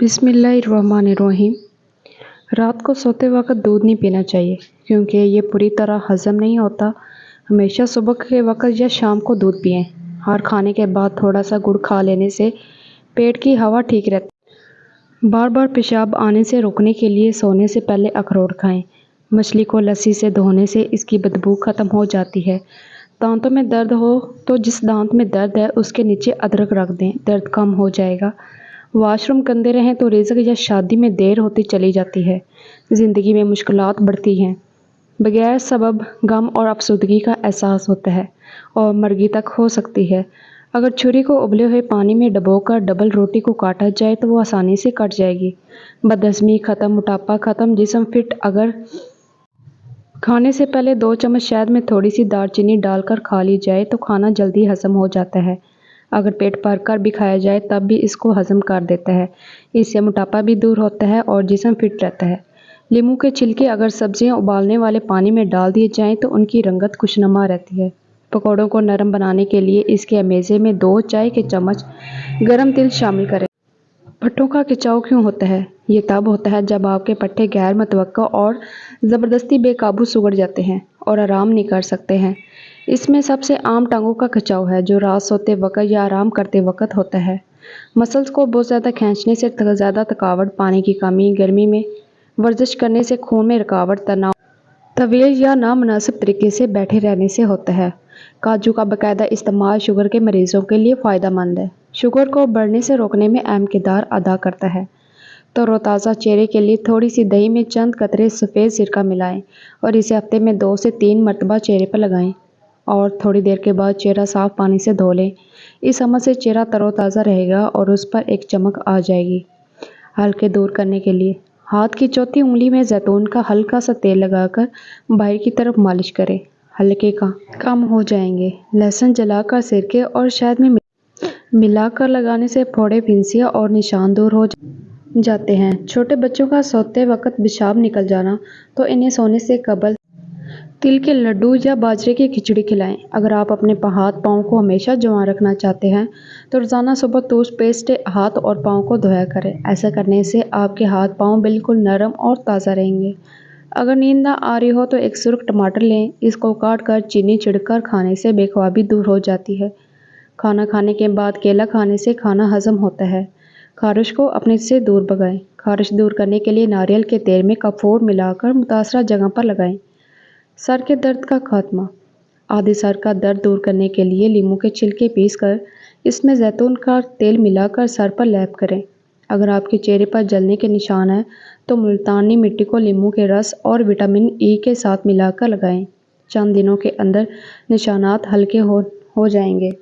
बिस्मिल्लाहिर्रहमानिर्रहीम। रात को सोते वक्त दूध नहीं पीना चाहिए क्योंकि ये पूरी तरह हज़म नहीं होता। हमेशा सुबह के वक्त या शाम को दूध पिएं। हर खाने के बाद थोड़ा सा गुड़ खा लेने से पेट की हवा ठीक रहती है। बार बार पेशाब आने से रोकने के लिए सोने से पहले अखरोट खाएं। मछली को लस्सी से धोने से इसकी बदबू ख़त्म हो जाती है। दांतों में दर्द हो तो जिस दांत में दर्द है उसके नीचे अदरक रख दें, दर्द कम हो जाएगा। वॉशरूम गंदे रहें तो रिज़्क या शादी में देर होती चली जाती है। ज़िंदगी में मुश्किलात बढ़ती हैं। बगैर सबब गम और अफसुदगी का एहसास होता है और मरगी तक हो सकती है। अगर छुरी को उबले हुए पानी में डुबोकर डबल रोटी को काटा जाए तो वो आसानी से कट जाएगी। बदहज़मी ख़त्म, मोटापा ख़त्म, जिस्म फिट। अगर खाने से पहले 2 चम्मच शहद में थोड़ी सी दालचीनी डालकर खा ली जाए तो खाना जल्दी हज़म हो जाता है। अगर पेट भर कर भी खाया जाए तब भी इसको हज़म कर देता है। इससे मोटापा भी दूर होता है और जिस्म फिट रहता है। नींबू के छिलके अगर सब्जियां उबालने वाले पानी में डाल दिए जाएं तो उनकी रंगत खुशनुमा रहती है। पकौड़ों को नरम बनाने के लिए इसके मेज़े में 2 चाय के चम्मच गर्म तिल शामिल करें। पट्ठों का खिंचाव क्यों होता है? ये तब होता है जब आपके पट्ठे गैर मुतवक्का और ज़बरदस्ती बेकाबू सुगड़ जाते हैं और आराम नहीं कर सकते हैं। इसमें सबसे आम टांगों का खिंचाव है जो रात सोते वक्त या आराम करते वक्त होता है। मसल्स को बहुत ज़्यादा खींचने से ज़्यादा थकावट, पानी की कमी, गर्मी में वर्जिश करने से खून में रुकावट, तनाव, तवील या नामुनासिब तरीके से बैठे रहने से होता है। काजू का बाकायदा इस्तेमाल शुगर के मरीजों के लिए फ़ायदेमंद है। शुगर को बढ़ने से रोकने में अहम किरदार अदा करता है। तरोताज़ा चेहरे के लिए थोड़ी सी दही में चंद कतरे सफ़ेद सिरका मिलाएं और इसे हफ्ते में 2 से 3 मरतबा चेहरे पर लगाएं और थोड़ी देर के बाद चेहरा साफ़ पानी से धो लें। इस अमल से चेहरा तरोताज़ा रहेगा और उस पर एक चमक आ जाएगी। हल्के दूर करने के लिए हाथ की चौथी उंगली में जैतून का हल्का सा तेल लगाकर बाहर की तरफ मालिश करें। हल्के कम हो जाएंगे। लहसुन जलाकर सिरके और शहद में मिलाकर लगाने से फोड़े, फिंसियाँ और निशान दूर हो जाते हैं। छोटे बच्चों का सोते वक्त पेशाब निकल जाना तो इन्हें सोने से कबल तिल के लड्डू या बाजरे की खिचड़ी खिलाएं। अगर आप अपने हाथ पाँव को हमेशा जवां रखना चाहते हैं तो रोज़ाना सुबह टूथपेस्ट से हाथ और पाँव को धोया करें। ऐसा करने से आपके हाथ पाँव बिल्कुल नरम और ताज़ा रहेंगे। अगर नींद ना आ रही हो तो एक सुर्ख टमाटर लें, इसको काट कर चीनी छिड़कर खाने से बेख्वाबी दूर हो जाती है। खाना खाने के बाद केला खाने से खाना हजम होता है। खारिश को अपने से दूर भगाएं। खारिश दूर करने के लिए नारियल के तेल में कपूर मिलाकर मुतासरा जगह पर लगाएं। सर के दर्द का खात्मा। आधे सर का दर्द दूर करने के लिए नींबू के छिलके पीसकर इसमें जैतून का तेल मिलाकर सर पर लेप करें। अगर आपके चेहरे पर जलने के निशान हैं तो मुल्तानी मिट्टी को नींबू के रस और विटामिन ई के साथ मिलाकर लगाएं। चंद दिनों के अंदर निशानात हल्के हो जाएंगे।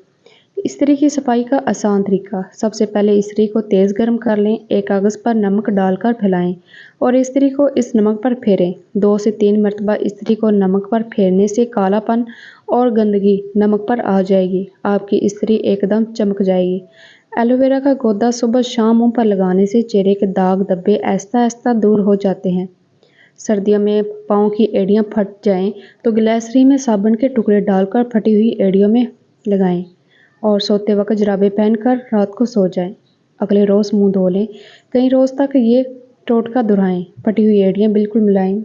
इस्त्री की सफाई का आसान तरीका। सबसे पहले इस्त्री को तेज़ गर्म कर लें। एक कागज़ पर नमक डालकर फैलाएं और इस्त्री को इस नमक पर फेरें। 2 से 3 मरतबा इस्त्री को नमक पर फेरने से कालापन और गंदगी नमक पर आ जाएगी। आपकी इस्त्री एकदम चमक जाएगी। एलोवेरा का गूदा सुबह शाम मुंह पर लगाने से चेहरे के दाग धब्बे आहिस्ता आहिस्ता दूर हो जाते हैं। सर्दियों में पाँव की एड़ियाँ फट जाएं तो ग्लिसरीन में साबुन के टुकड़े डालकर फटी हुई एड़ियों में लगाएं और सोते वक्त जुराबें पहनकर रात को सो जाएं। अगले रोज़ मुंह धो लें। कई रोज़ तक ये टोटका दोहराएं। फटी हुई एड़ियाँ बिल्कुल मुलायम